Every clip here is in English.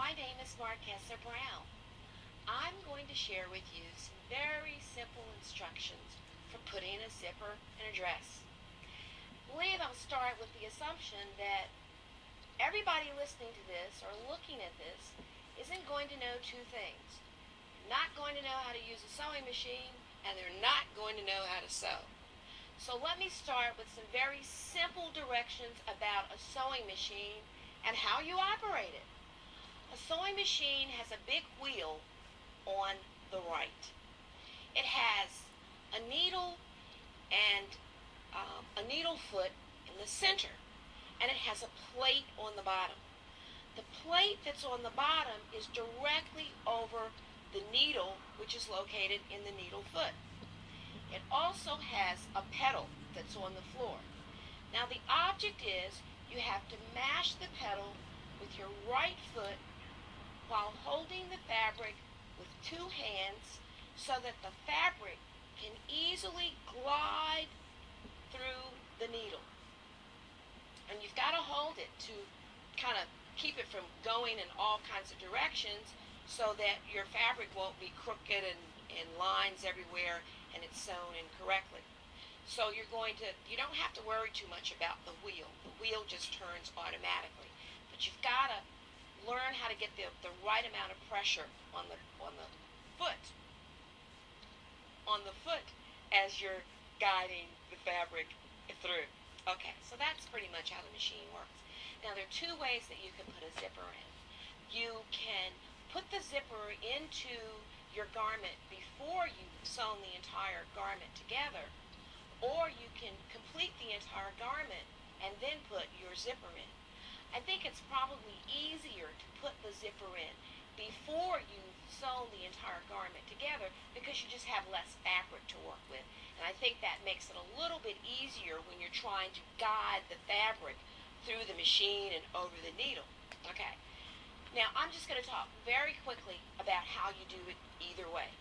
My name is Marquessa Brown. I'm going to share with you some very simple instructions for putting a zipper in a dress. I believe I'll start with the assumption that everybody listening to this or looking at this isn't going to know two things. They're not going to know how to use a sewing machine, and they're not going to know how to sew. So let me start with some very simple directions about a sewing machine and how you operate it. A sewing machine has a big wheel on the right. It has a needle and a needle foot in the center, and it has a plate on the bottom. The plate that's on the bottom is directly over the needle, which is located in the needle foot. It also has a pedal that's on the floor. Now the object is you have to mash the pedal with your right foot while holding the fabric with two hands so that the fabric can easily glide through the needle. And you've got to hold it to kind of keep it from going in all kinds of directions so that your fabric won't be crooked and lines everywhere and it's sewn incorrectly. So you don't have to worry too much about the wheel. The wheel just turns automatically. But you've got to learn how to get the right amount of pressure on the foot as you're guiding the fabric through. Okay, so that's pretty much how the machine works. Now there are two ways that you can put a zipper in. You can put the zipper into your garment before you've sewn the entire garment together, or you can complete the entire garment and then put your zipper in. I think it's probably easier to put the zipper in before you've sewn the entire garment together because you just have less fabric to work with. And I think that makes it a little bit easier when you're trying to guide the fabric through the machine and over the needle. Okay. Now I'm just going to talk very quickly about how you do it either way.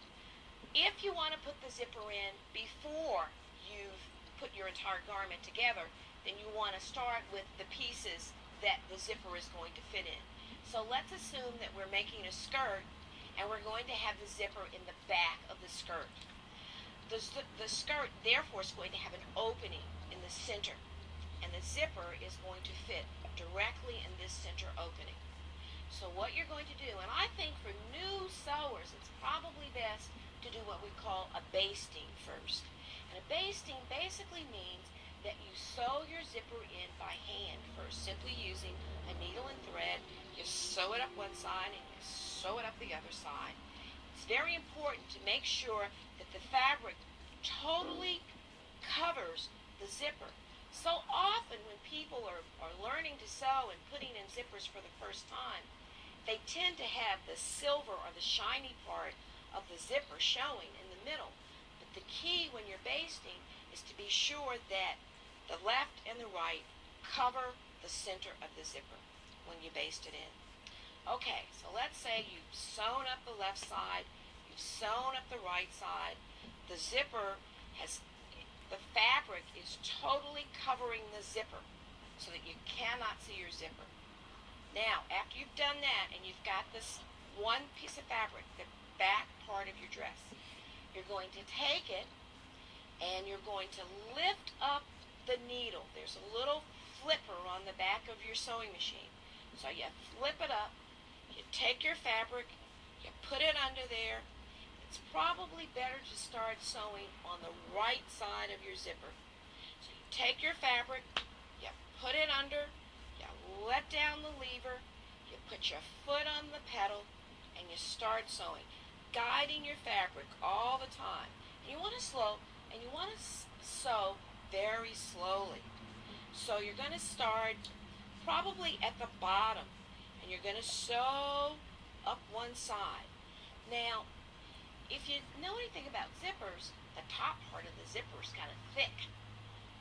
If you want to put the zipper in before you've put your entire garment together, then you want to start with the pieces that the zipper is going to fit in. So let's assume that we're making a skirt and we're going to have the zipper in the back of the skirt. The skirt therefore is going to have an opening in the center, and the zipper is going to fit directly in this center opening. So what you're going to do, and I think for new sewers it's probably best to do what we call a basting first. And a basting basically means that you sew your zipper in by hand first, simply using a needle and thread. You sew it up one side and you sew it up the other side. It's very important to make sure that the fabric totally covers the zipper. So often when people are learning to sew and putting in zippers for the first time, they tend to have the silver or the shiny part of the zipper showing in the middle. But the key when you're basting is to be sure that the left and the right cover the center of the zipper when you baste it in. Okay, so let's say you've sewn up the left side, you've sewn up the right side. The fabric is totally covering the zipper so that you cannot see your zipper. Now, after you've done that and you've got this one piece of fabric, the back part of your dress, you're going to take it and you're going to lift up the needle. There's a little flipper on the back of your sewing machine. So you flip it up, you take your fabric, you put it under there. It's probably better to start sewing on the right side of your zipper. So you take your fabric, you put it under, you let down the lever, you put your foot on the pedal, and you start sewing, guiding your fabric all the time. And you want to sew very slowly. So you're going to start probably at the bottom, and you're going to sew up one side. Now, if you know anything about zippers, the top part of the zipper is kind of thick.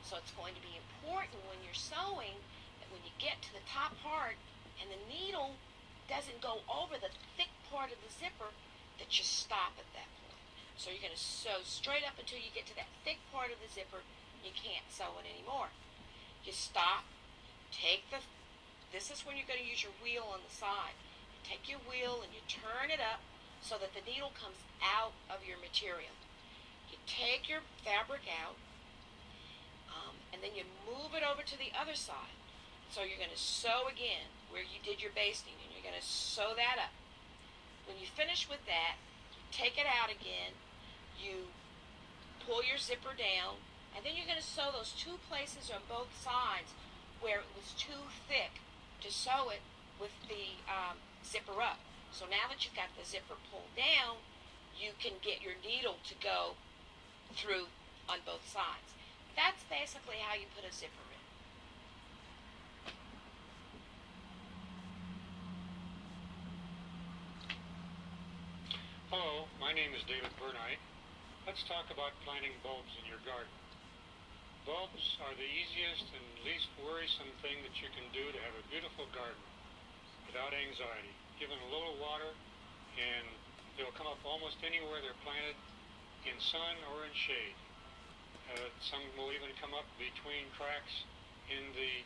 So it's going to be important when you're sewing that when you get to the top part and the needle doesn't go over the thick part of the zipper, that you stop at that point. So you're going to sew straight up until you get to that thick part of the zipper. You can't sew it anymore. You stop, this is when you're going to use your wheel on the side. take your wheel and you turn it up so that the needle comes out of your material. You take your fabric out, and then you move it over to the other side. So you're going to sew again where you did your basting, and you're going to sew that up. When you finish with that, you take it out again, you pull your zipper down, and then you're going to sew those two places on both sides where it was too thick to sew it with the zipper up. So now that you've got the zipper pulled down, you can get your needle to go through on both sides. That's basically how you put a zipper in. Hello, my name is David Burnite. Let's talk about planting bulbs in your garden. Bulbs are the easiest and least worrisome thing that you can do to have a beautiful garden without anxiety. Give them a little water and they'll come up almost anywhere they're planted, in sun or in shade. Some will even come up between cracks in the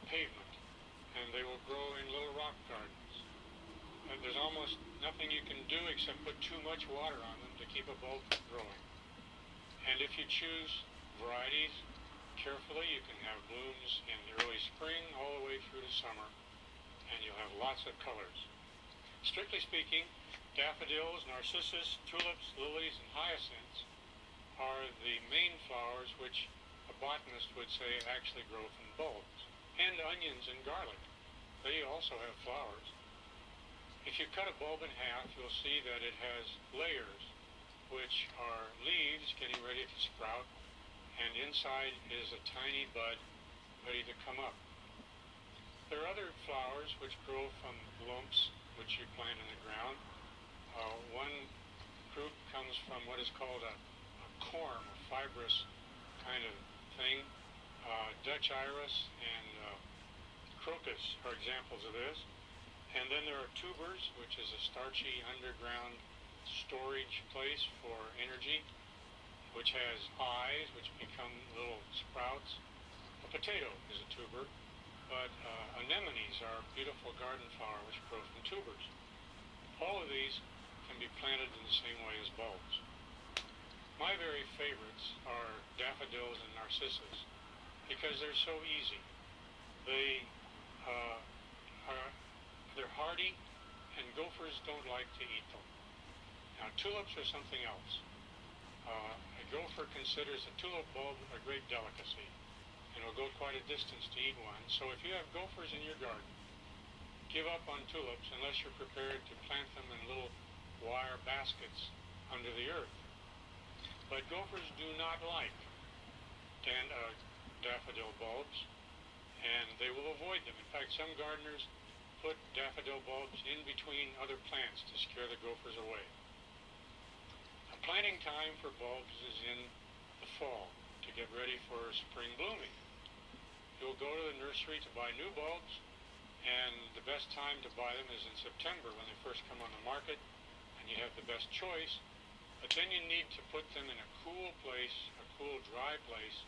pavement, and they will grow in little rock gardens. There's almost nothing you can do except put too much water on them to keep a bulb from growing. And if you choose varieties carefully, you can have blooms in early spring all the way through to summer, and you'll have lots of colors. Strictly speaking, daffodils, narcissus, tulips, lilies, and hyacinths are the main flowers which a botanist would say actually grow from bulbs. And onions and garlic, they also have flowers. If you cut a bulb in half, you'll see that it has layers, which are leaves getting ready to sprout, and inside is a tiny bud ready to come up. There are other flowers which grow from lumps which you plant in the ground. One group comes from what is called a corm, a fibrous kind of thing. Dutch iris and crocus are examples of this. And then there are tubers, which is a starchy underground storage place for energy, which has eyes, which become little sprouts. A potato is a tuber, but anemones are a beautiful garden flower which grow from tubers. All of these can be planted in the same way as bulbs. My very favorites are daffodils and narcissus because they're so easy. They're hardy, and gophers don't like to eat them. Now, tulips are something else. A gopher considers a tulip bulb a great delicacy and will go quite a distance to eat one. So if you have gophers in your garden, give up on tulips unless you're prepared to plant them in little wire baskets under the earth. But gophers do not like daffodil bulbs, and they will avoid them. In fact, some gardeners put daffodil bulbs in between other plants to scare the gophers away. A planting time for bulbs is in the fall to get ready for spring blooming. You'll go to the nursery to buy new bulbs, and the best time to buy them is in September when they first come on the market, and you have the best choice. But then you need to put them in a cool place, a cool, dry place,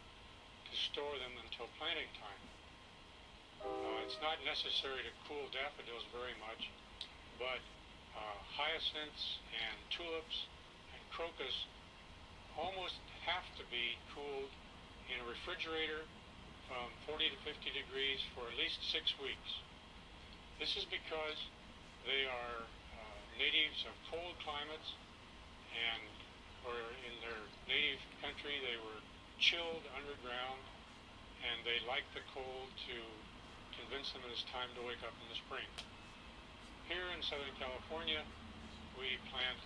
to store them until planting time. It's not necessary to cool daffodils very much, but hyacinths and tulips and crocus almost have to be cooled in a refrigerator from 40 to 50 degrees for at least 6 weeks. This is because they are natives of cold climates, and or in their native country they were chilled underground, and they like the cold to convince them it is time to wake up in the spring. Here in Southern California, we plant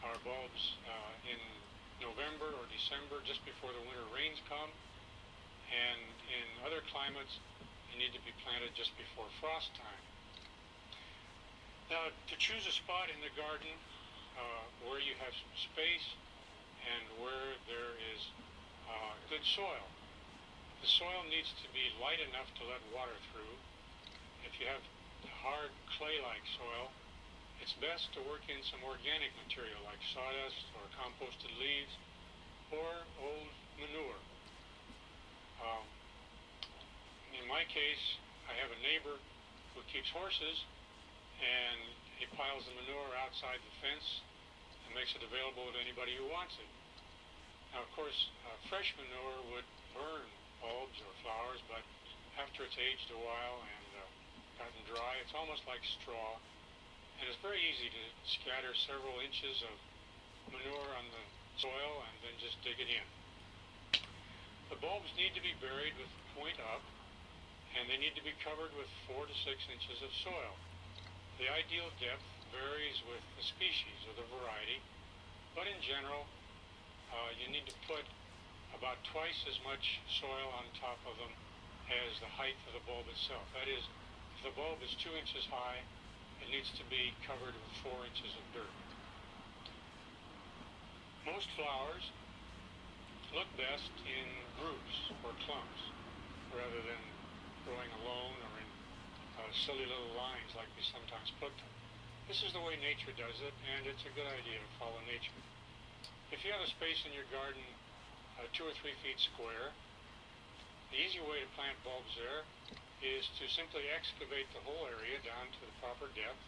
our bulbs in November or December, just before the winter rains come, and in other climates they need to be planted just before frost time. Now, to choose a spot in the garden where you have some space and where there is good soil. The soil needs to be light enough to let water through. If you have hard clay-like soil, it's best to work in some organic material like sawdust or composted leaves or old manure. In my case, I have a neighbor who keeps horses, and He piles the manure outside the fence and makes it available to anybody who wants it. Now, of course, fresh manure would burn bulbs or flowers, but after it's aged a while and gotten dry, it's almost like straw, and it's very easy to scatter several inches of manure on the soil and then just dig it in. The bulbs need to be buried with the point up, and they need to be covered with 4 to 6 inches of soil. The ideal depth varies with the species or the variety, but in general, you need to put about twice as much soil on top of them as the height of the bulb itself. That is, if the bulb is 2 inches high, it needs to be covered with 4 inches of dirt. Most flowers look best in groups or clumps rather than growing alone or in silly little lines like we sometimes put them. This is the way nature does it, and it's a good idea to follow nature. If you have a space in your garden 2 or 3 feet square, the easy way to plant bulbs there is to simply excavate the whole area down to the proper depth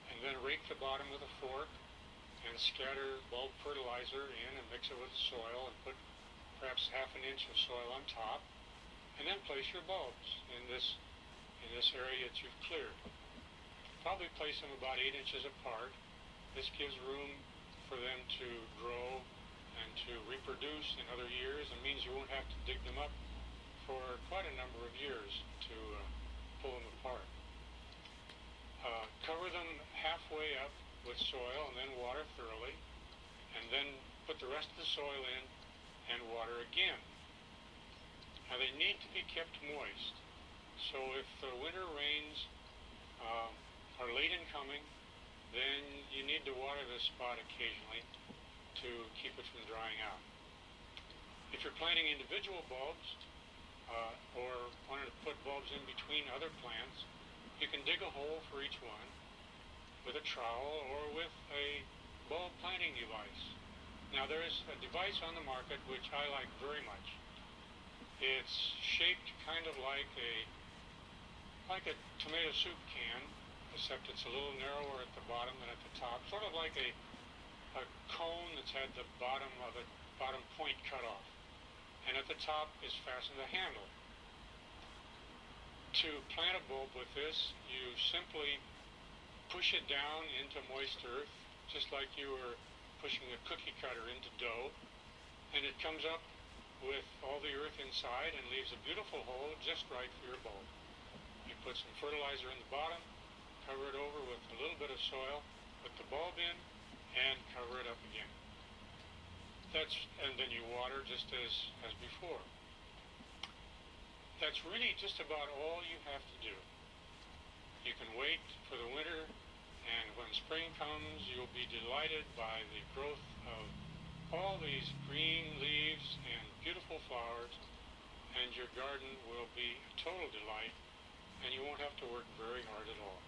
and then rake the bottom with a fork and scatter bulb fertilizer in and mix it with the soil and put perhaps half an inch of soil on top, and then place your bulbs in this area that you've cleared. Probably place them about 8 inches apart. This gives room for them to grow and to reproduce in other years, and means you won't have to dig them up for quite a number of years to pull them apart. Cover them halfway up with soil and then water thoroughly, and then put the rest of the soil in and water again. Now they need to be kept moist, so if the winter rains are late in coming, then you need to water this spot occasionally to keep it from drying out. If you're planting individual bulbs or wanted to put bulbs in between other plants, you can dig a hole for each one with a trowel or with a bulb planting device. Now there is a device on the market which I like very much. It's shaped kind of like a tomato soup can, except it's a little narrower at the bottom than at the top, sort of like a cone that's had the bottom point cut off, and at the top is fastened a handle. To plant a bulb with this, you simply push it down into moist earth, just like you were pushing a cookie cutter into dough, and it comes up with all the earth inside and leaves a beautiful hole just right for your bulb. You put some fertilizer in the bottom, cover it over with a little bit of soil, put the bulb in, and cover it up again. And then you water just as before. That's really just about all you have to do. You can wait for the winter, and when spring comes, you'll be delighted by the growth of all these green leaves and beautiful flowers, and your garden will be a total delight, and you won't have to work very hard at all.